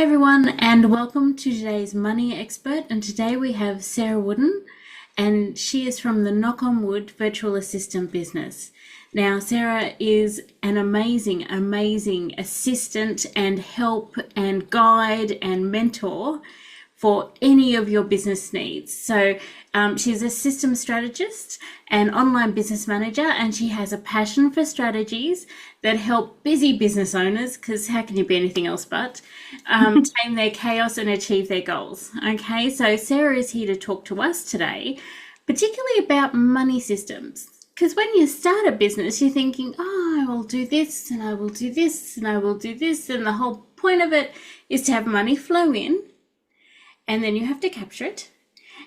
Hi everyone, and welcome to today's Money Expert. And today we have Sarah Wooden, and she is from the Knock on Wood virtual assistant business. Now, Sarah is an amazing assistant and help and guide and mentor for any of your business needs. So she's a system strategist and online business manager, and she has a passion for strategies that help busy business owners, because how can you be anything else but, tame their chaos and achieve their goals. Okay, so Sarah is here to talk to us today, particularly about money systems. Because when you start a business, you're thinking, oh, I will do this and I will do this and I will do this. And the whole point of it is to have money flow in, and then you have to capture it.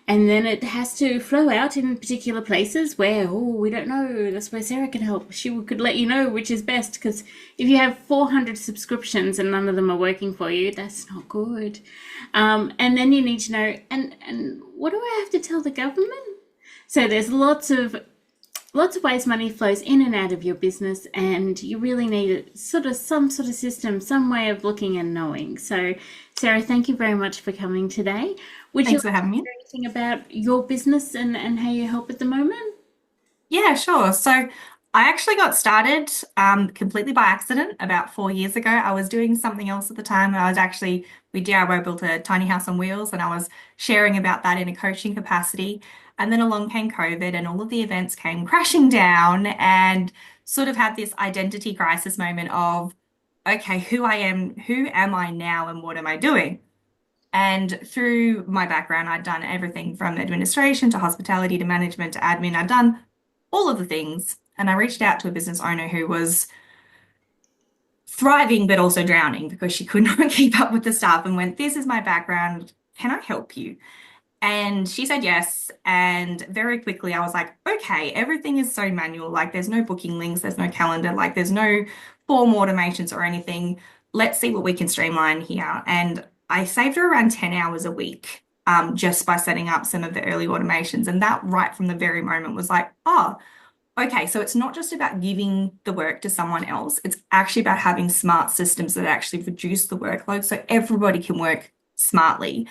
And then it has to flow out in particular places where, oh, we don't know. That's where Sarah can help. She could let you know which is best, because if you have 400 subscriptions and none of them are working for you, that's not good. And then you need to know, and what do I have to tell the government? So there's lots of ways money flows in and out of your business, and you really need some sort of system, some way of looking and knowing. So, Sarah, thank you very much for coming today. Would you Thanks for like to having me. share anything about your business and how you help at the moment? Yeah, sure. So I actually got started completely by accident about 4 years ago. I was doing something else at the time. We DIY built a tiny house on wheels, and I was sharing about that in a coaching capacity. And then along came COVID, and all of the events came crashing down, and sort of had this identity crisis moment of, okay, who am I now, and what am I doing? And through my background, I'd done everything from administration to hospitality to management to admin. I'd done all of the things. And I reached out to a business owner who was thriving, but also drowning because she could not keep up with the stuff, and went, this is my background. Can I help you? And she said yes. And very quickly, I was like, okay, everything is so manual. Like, there's no booking links, there's no calendar, like, there's no form automations or anything. Let's see what we can streamline here. And I saved her around 10 hours a week just by setting up some of the early automations. And that, right from the very moment, was like, oh, okay, so it's not just about giving the work to someone else. It's actually about having smart systems that actually reduce the workload so everybody can work smartly.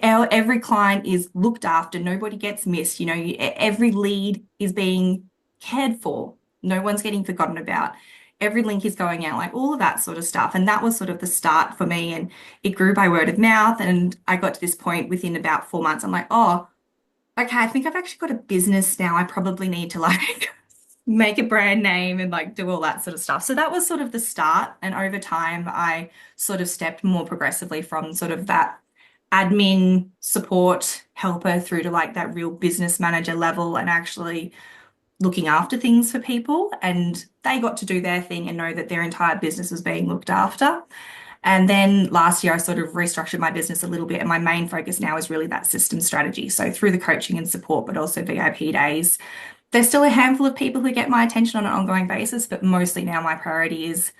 Every client is looked after, nobody gets missed. Every lead is being cared for, no one's getting forgotten about. Every link is going out, like all of that sort of stuff. And that was sort of the start for me. And it grew by word of mouth. And I got to this point within about 4 months. I'm like, oh, okay, I think I've actually got a business now. I probably need to like make a brand name and like do all that sort of stuff. So that was sort of the start. And over time, I sort of stepped more progressively from sort of that admin support helper through to like that real business manager level, and actually looking after things for people. And they got to do their thing and know that their entire business was being looked after. And then last year, I sort of restructured my business a little bit. And my main focus now is really that system strategy. So through the coaching and support, but also VIP days, there's still a handful of people who get my attention on an ongoing basis. But mostly now my priority is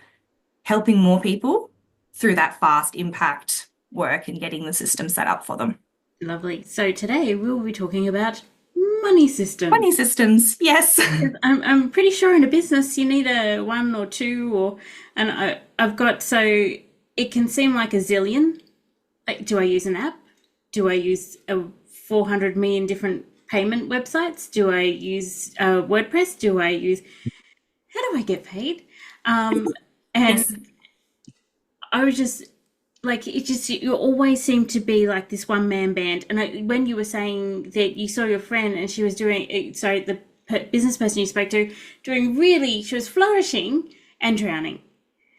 helping more people through that fast impact work and getting the system set up for them. Lovely. So today we'll be talking about money systems. Money systems, yes. I'm pretty sure in a business you need a one or two, and I've got, so it can seem like a zillion. Like, do I use an app? Do I use 400 million different payment websites? Do I use WordPress? How do I get paid? Yes. And I was just like, you always seem to be like this one man band. And when you were saying that you saw your friend and she was doing, sorry, the business person you spoke to, she was flourishing and drowning.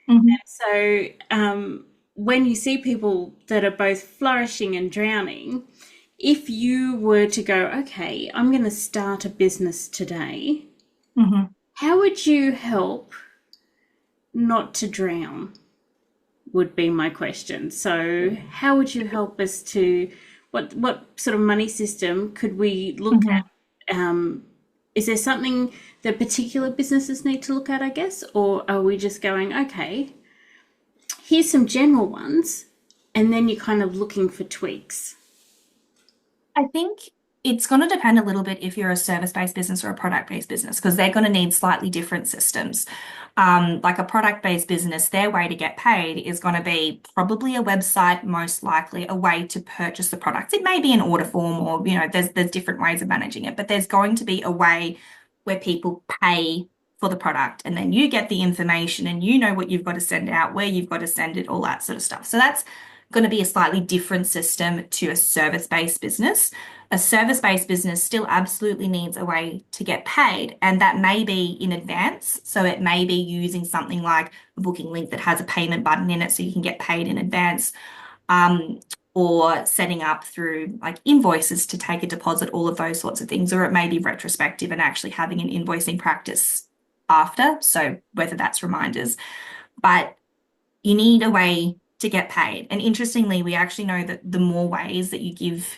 Mhm. So when you see people that are both flourishing and drowning, if you were to go, okay, I'm going to start a business today, Mhm. how would you help not to drown? Would be my question. So, how would you help us to, what sort of money system could we look Mhm. at? Is there something that particular businesses need to look at, I guess, or are we just going, okay, here's some general ones, and then you're kind of looking for tweaks? I think it's going to depend a little bit if you're a service-based business or a product-based business, because they're going to need slightly different systems. like a product-based business, their way to get paid is going to be probably a website, most likely a way to purchase the products. It may be an order form or, there's different ways of managing it, but there's going to be a way where people pay for the product and then you get the information and you know what you've got to send out, where you've got to send it, all that sort of stuff. So that's going to be a slightly different system to a service-based business. A service-based business still absolutely needs a way to get paid, and that may be in advance. So it may be using something like a booking link that has a payment button in it so you can get paid in advance, or setting up through like invoices to take a deposit, all of those sorts of things. Or it may be retrospective and actually having an invoicing practice after. So whether that's reminders, but you need a way to get paid. And interestingly, we actually know that the more ways that you give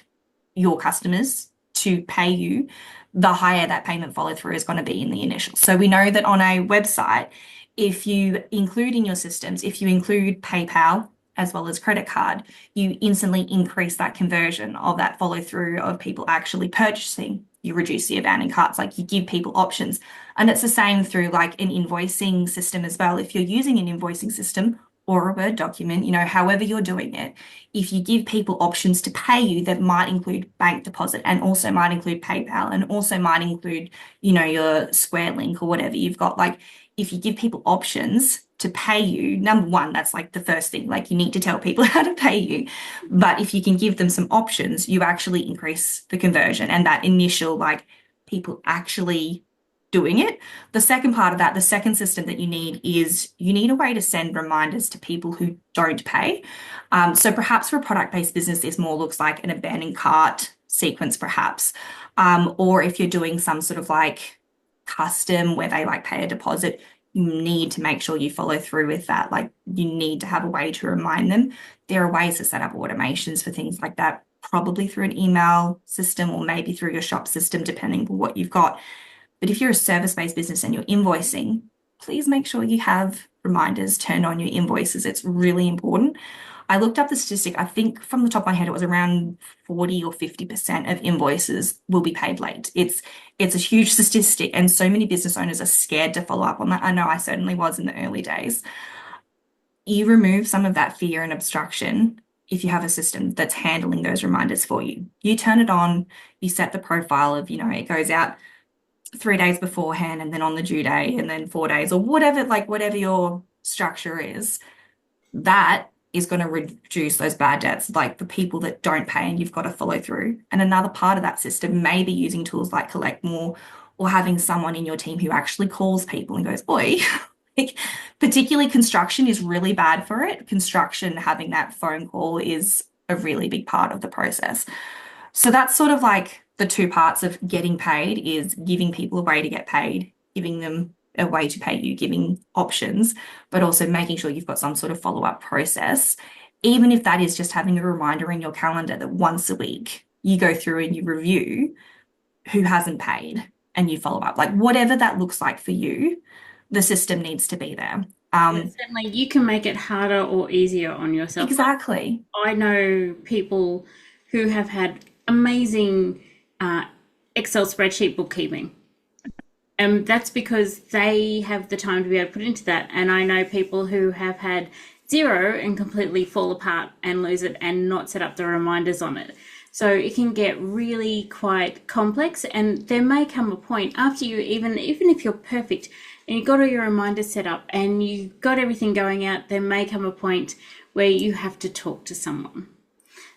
your customers to pay you, the higher that payment follow through is going to be in the initial. So we know that on a website, if you include in your systems, if you include PayPal as well as credit card, you instantly increase that conversion of that follow through of people actually purchasing. You reduce the abandoned carts, like you give people options. And it's the same through like an invoicing system as well. If you're using an invoicing system or a Word document, however you're doing it, if you give people options to pay you that might include bank deposit and also might include PayPal and also might include, your Square link or whatever you've got, like if you give people options to pay you, number one, that's like the first thing, like you need to tell people how to pay you. But if you can give them some options, you actually increase the conversion and that initial, like people actually doing it. The second part of that, the second system that you need is you need a way to send reminders to people who don't pay. So perhaps for a product-based business, this more looks like an abandoned cart sequence, perhaps. Or if you're doing some sort of like custom where they like pay a deposit, you need to make sure you follow through with that. Like you need to have a way to remind them. There are ways to set up automations for things like that, probably through an email system or maybe through your shop system, depending on what you've got. But if you're a service-based business and you're invoicing, please make sure you have reminders turned on your invoices. It's really important. I looked up the statistic. I think from the top of my head, it was around 40 or 50% of invoices will be paid late. It's a huge statistic, and so many business owners are scared to follow up on that. I know I certainly was in the early days. You remove some of that fear and obstruction if you have a system that's handling those reminders for you. You turn it on, you set the profile of, it goes out 3 days beforehand and then on the due day and then 4 days or whatever your structure is, that is going to reduce those bad debts, like the people that don't pay and you've got to follow through. And another part of that system may be using tools like Collect More or having someone in your team who actually calls people and goes, oi, like, particularly construction is really bad for it. Construction, having that phone call is a really big part of the process. So that's sort of like the two parts of getting paid is giving people a way to get paid, giving them a way to pay you, giving options, but also making sure you've got some sort of follow-up process, even if that is just having a reminder in your calendar that once a week you go through and you review who hasn't paid and you follow up. Like whatever that looks like for you, the system needs to be there. Certainly, you can make it harder or easier on yourself. Exactly. I know people who have had amazing Excel spreadsheet bookkeeping. And that's because they have the time to be able to put into that. And I know people who have had zero and completely fall apart and lose it and not set up the reminders on it. So it can get really quite complex, and there may come a point after you, even if you're perfect and you've got all your reminders set up and you've got everything going out, there may come a point where you have to talk to someone.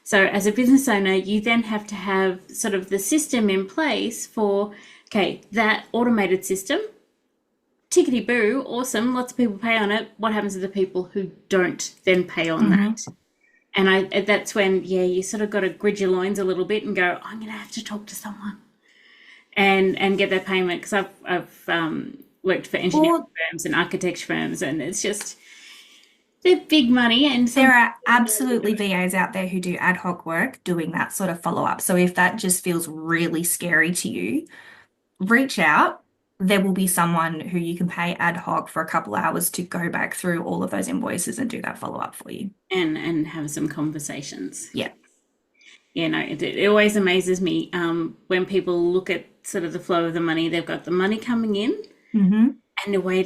So as a business owner, you then have to have sort of the system in place for, okay, that automated system, tickety boo, awesome, lots of people pay on it. What happens to the people who don't then pay on that? And that's when, you sort of got to grid your loins a little bit and go, I'm going to have to talk to someone and get that payment, because I've worked for engineering firms and architecture firms, and it's just, they're big money. And there are absolutely VAs out there who do ad hoc work doing that sort of follow-up. So if that just feels really scary to you, reach out. There will be someone who you can pay ad hoc for a couple hours to go back through all of those invoices and do that follow-up for you. And have some conversations. Yeah. It always amazes me when people look at sort of the flow of the money. They've got the money coming in and the way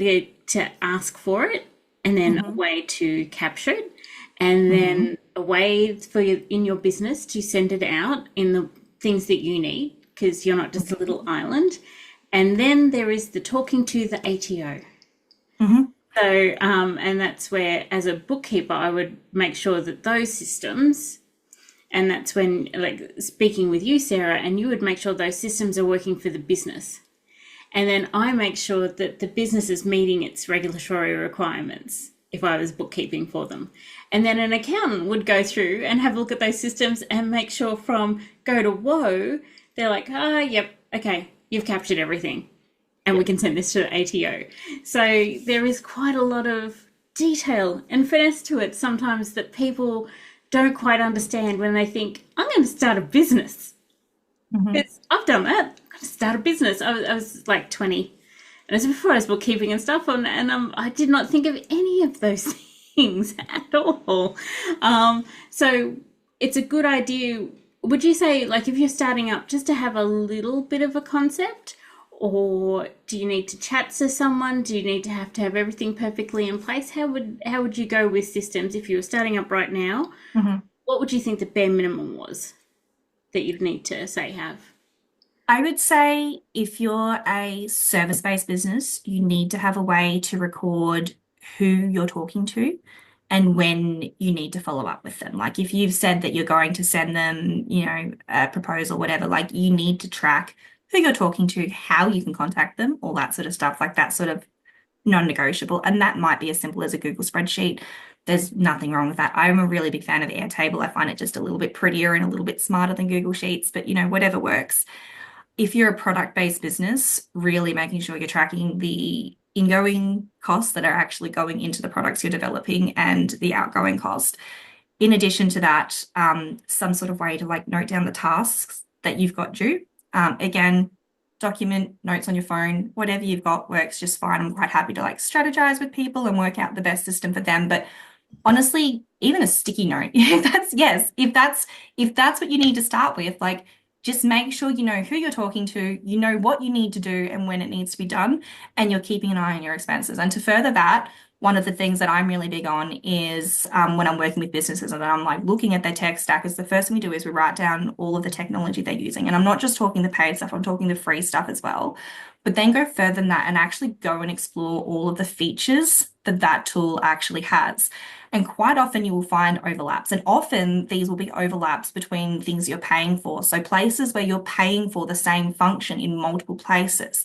to ask for it, and then a Hmm. way to capture it, and Hmm. then a way for you in your business to send it out in the things that you need because you're not just a little island. And then there is the talking to the ATO. Hmm. So, and that's where, as a bookkeeper, I would make sure that those systems, and that's when, like, speaking with you, Sarah, and you would make sure those systems are working for the business. And then I make sure that the business is meeting its regulatory requirements if I was bookkeeping for them. And then an accountant would go through and have a look at those systems and make sure from go to woe, they're like, yep, okay, you've captured everything. And we can send this to the ATO. So there is quite a lot of detail and finesse to it sometimes that people don't quite understand when they think, I'm going to start a business. Hmm. It's, I've done that. I'm going to start a business. I was like 20. And it was before I was bookkeeping and stuff. And I did not think of any of those things at all. So it's a good idea. Would you say, like, if you're starting up, just to have a little bit of a concept? Or do you need to chat to someone? Do you need to have everything perfectly in place? How would you go with systems if you were starting up right now? Hmm. What would you think the bare minimum was that you'd need to say have? I would say if you're a service-based business, you need to have a way to record who you're talking to and when you need to follow up with them. Like if you've said that you're going to send them, a proposal, whatever, like you need to track who you're talking to, how you can contact them, all that sort of stuff, like that sort of non-negotiable. And that might be as simple as a Google spreadsheet. There's nothing wrong with that. I'm a really big fan of Airtable. I find it just a little bit prettier and a little bit smarter than Google Sheets, but whatever works. If you're a product-based business, really making sure you're tracking the ingoing costs that are actually going into the products you're developing and the outgoing cost. In addition to that, some sort of way to like note down the tasks that you've got due. Again, document notes on your phone, whatever you've got works just fine. I'm quite happy to like strategize with people and work out the best system for them. But honestly, even a sticky note, if that's what you need to start with, like just make sure you know who you're talking to, you know what you need to do and when it needs to be done, and you're keeping an eye on your expenses. And to further that, one of the things that I'm really big on is when I'm working with businesses and I'm like looking at their tech stack, is the first thing we do is we write down all of the technology they're using. And I'm not just talking the paid stuff, I'm talking the free stuff as well. But then go further than that and actually go and explore all of the features that that tool actually has. And quite often you will find overlaps. And often these will be overlaps between things you're paying for. So places where you're paying for the same function in multiple places.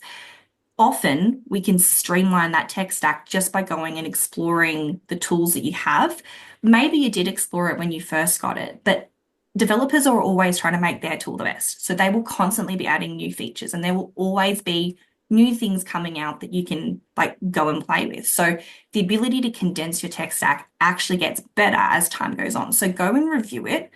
Often we can streamline that tech stack just by going and exploring the tools that you have. Maybe you did explore it when you first got it, but developers are always trying to make their tool the best. So they will constantly be adding new features and there will always be new things coming out that you can like go and play with. So the ability to condense your tech stack actually gets better as time goes on. So go and review it,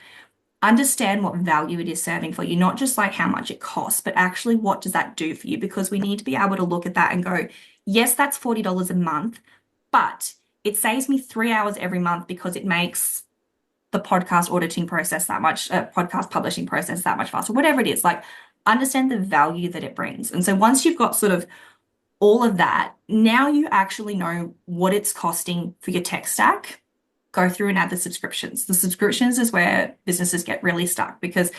understand what value it is serving for you, not just like how much it costs, but actually what does that do for you? Because we need to be able to look at that and go, yes, that's $40 a month, but it saves me 3 hours every month because it makes the podcast auditing process that much, podcast publishing process that much faster, whatever it is, like understand the value that it brings. And so once you've got sort of all of that, now you actually know what it's costing for your tech stack. Go through and add the subscriptions. The subscriptions is where businesses get really stuck because,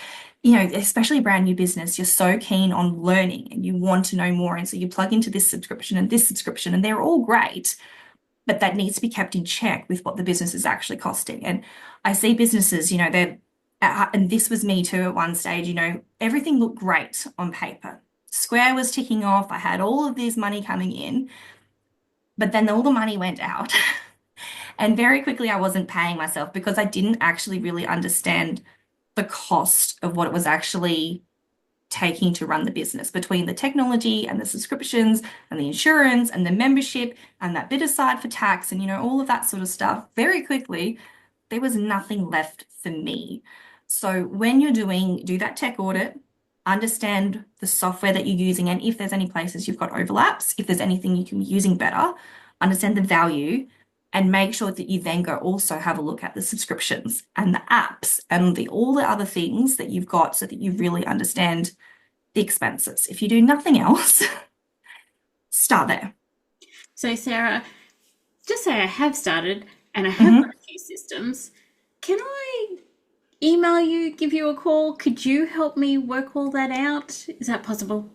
especially a brand new business, you're so keen on learning and you want to know more. And so you plug into this subscription, and they're all great, but that needs to be kept in check with what the business is actually costing. And I see businesses, and this was me too at one stage, everything looked great on paper. Square was ticking off. I had all of this money coming in, but then all the money went out. And very quickly, I wasn't paying myself because I didn't actually really understand the cost of what it was actually taking to run the business between the technology and the subscriptions and the insurance and the membership and that bit aside for tax and, all of that sort of stuff. Very quickly, there was nothing left for me. So when do that tech audit, understand the software that you're using and if there's any places you've got overlaps, if there's anything you can be using better, understand the value and make sure that you then go also have a look at the subscriptions and the apps and all the other things that you've got so that you really understand the expenses. If you do nothing else, start there. So, Sarah, just say I have started and I have got Hmm. a few systems. Can I email you, give you a call? Could you help me work all that out? Is that possible?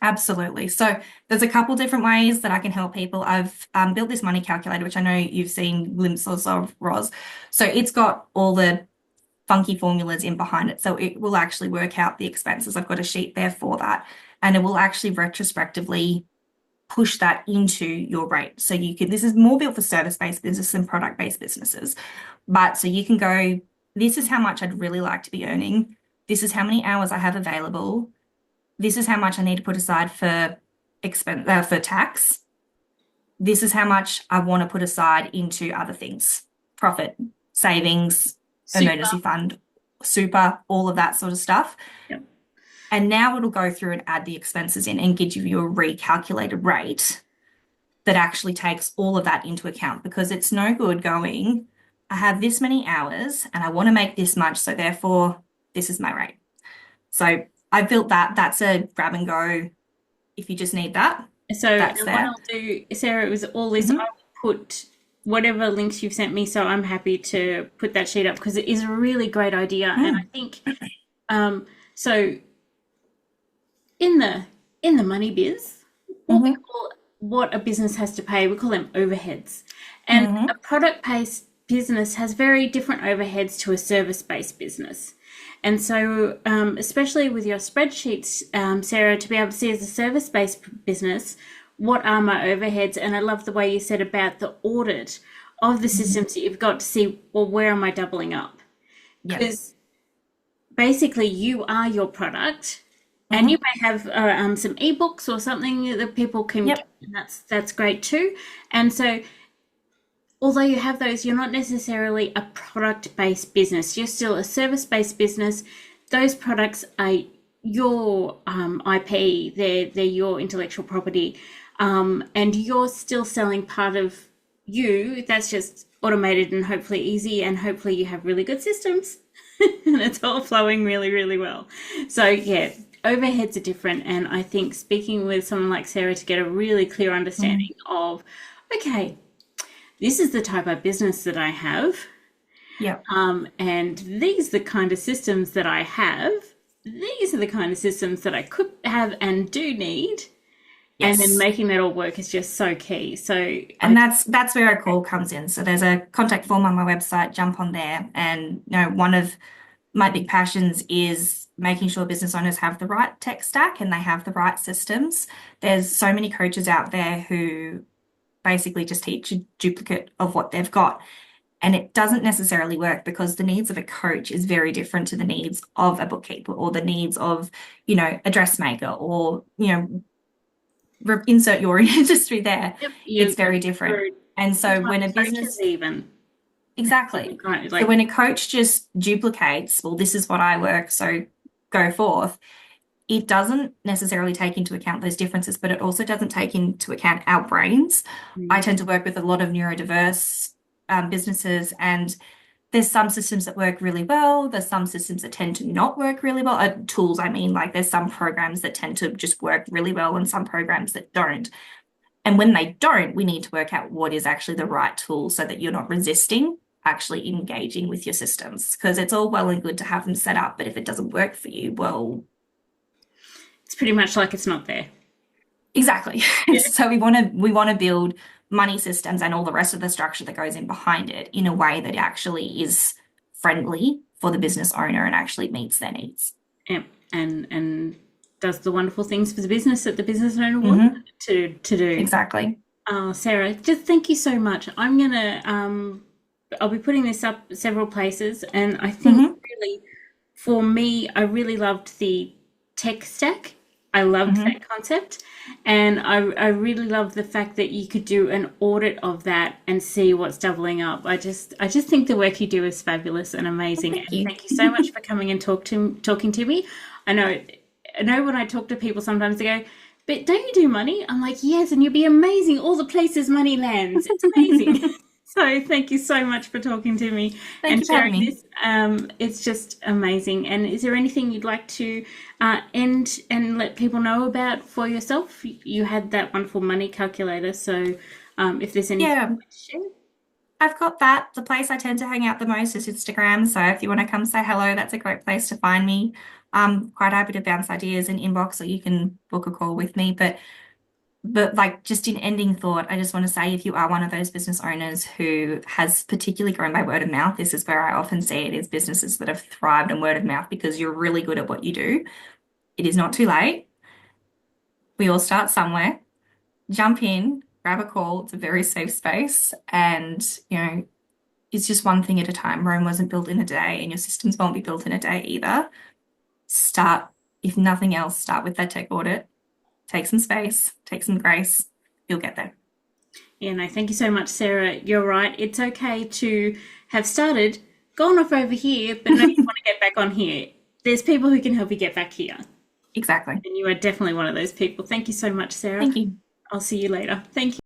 Absolutely. So there's a couple different ways that I can help people. I've built this money calculator, which I know you've seen glimpses of, Roz. So it's got all the funky formulas in behind it. So it will actually work out the expenses. I've got a sheet there for that. And it will actually retrospectively push that into your rate. So you can, this is more built for service-based business than product-based businesses. But so you can go, this is how much I'd really like to be earning. This is how many hours I have available. This is how much I need to put aside for for tax. This is how much I want to put aside into other things, profit, savings, Super. emergency fund, super, all of that sort of stuff. Yep. And now it'll go through and add the expenses in and give you a recalculated rate that actually takes all of that into account, because it's no good going, I have this many hours and I want to make this much, so therefore this is my rate. So I built that. That's a grab and go. If you just need that, So, that's and what there. I'll do, Sarah, it was all this, I Hmm. will put whatever links you've sent me, so I'm happy to put that sheet up because it is a really great idea. And I Mm. think, so in the money biz, what we Hmm. call what a business has to pay, we call them overheads. And a Hmm. product-based business has very different overheads to a service-based business. And so, especially with your spreadsheets, Sarah, to be able to see as a service-based business, what are my overheads? And I love the way you said about the audit of the Hmm. systems that you've got to see, well, where am I doubling up? Yep. Because basically you are your product and you Hmm. may have some ebooks or something that people can get, Yep. and that's great too. And so although you have those, you're not necessarily a product-based business, you're still a service-based business. Those products are your IP, they're your intellectual property, and you're still selling part of you. That's just automated and hopefully easy, and hopefully you have really good systems and it's all flowing really, really well. So, yeah, overheads are different. And I think speaking with someone like Sarah to get a really clear Hmm. understanding of, okay, this is the type of business that I have, Yep. and these are the kind of systems that I have. These are the kind of systems that I could have and do need. And then Yes. making that all work is just so key. So And that's where a call comes in. So there's a contact form on my website, jump on there. And one of my big passions is making sure business owners have the right tech stack and they have the right systems. There's so many coaches out there who basically just teach a duplicate of what they've got. And it doesn't necessarily work because the needs of a coach is very different to the needs of a bookkeeper or the needs of, a dressmaker or, insert your industry there. yep, It's you're very different. for And so when a sometimes coaches business, even exactly. So like when a coach just duplicates, well, this is what I work, so go forth, it doesn't necessarily take into account those differences, but it also doesn't take into account our brains. I tend to work with a lot of neurodiverse businesses, and there's some systems that work really well. There's some systems that tend to not work really well. Tools, I mean, like there's some programs that tend to just work really well and some programs that don't. And when they don't, we need to work out what is actually the right tool so that you're not resisting actually engaging with your systems. Because it's all well and good to have them set up, but if it doesn't work for you, well, it's pretty much like it's not there. exactly. Yeah. So we want to build money systems and all the rest of the structure that goes in behind it in a way that actually is friendly for the business owner and actually meets their needs. Yep. And does the wonderful things for the business that the business owner wants Hmm. to do. Exactly. Sarah, just thank you so much. I'm gonna I'll be putting this up several places, and I think Hmm. really for me, I really loved the tech stack. I loved Hmm. that concept, and I really love the fact that you could do an audit of that and see what's doubling up. I just think the work you do is fabulous and amazing, Thank and you. thank you so much for coming and talking to me. I know I know when I talk to people sometimes they go, but don't you do money? I'm like, yes, and you'll be amazing. All the places money lands. It's amazing. So thank you so much for talking to me Thank and you for having sharing me. this. It's just amazing. And is there anything you'd like to end and let people know about for yourself? You had that wonderful money calculator, so if there's anything Yeah, you'd like to share. I've got that. The place I tend to hang out the most is Instagram. So if you want to come say hello, that's a great place to find me. I'm quite happy to bounce ideas in inbox, or you can book a call with me. But like just in ending thought, I just want to say if you are one of those business owners who has particularly grown by word of mouth, this is where I often see it is businesses that have thrived on word of mouth because you're really good at what you do. It is not too late. We all start somewhere. Jump in, grab a call. It's a very safe space. And, it's just one thing at a time. Rome wasn't built in a day, and your systems won't be built in a day either. Start, if nothing else, start with that tech audit. Take some space, take some grace. You'll get there. Yeah, no, thank you so much, Sarah. You're right. It's okay to have started, gone off over here, but no, you want to get back on here. There's people who can help you get back here. Exactly. And you are definitely one of those people. Thank you so much, Sarah. Thank you. I'll see you later. Thank you.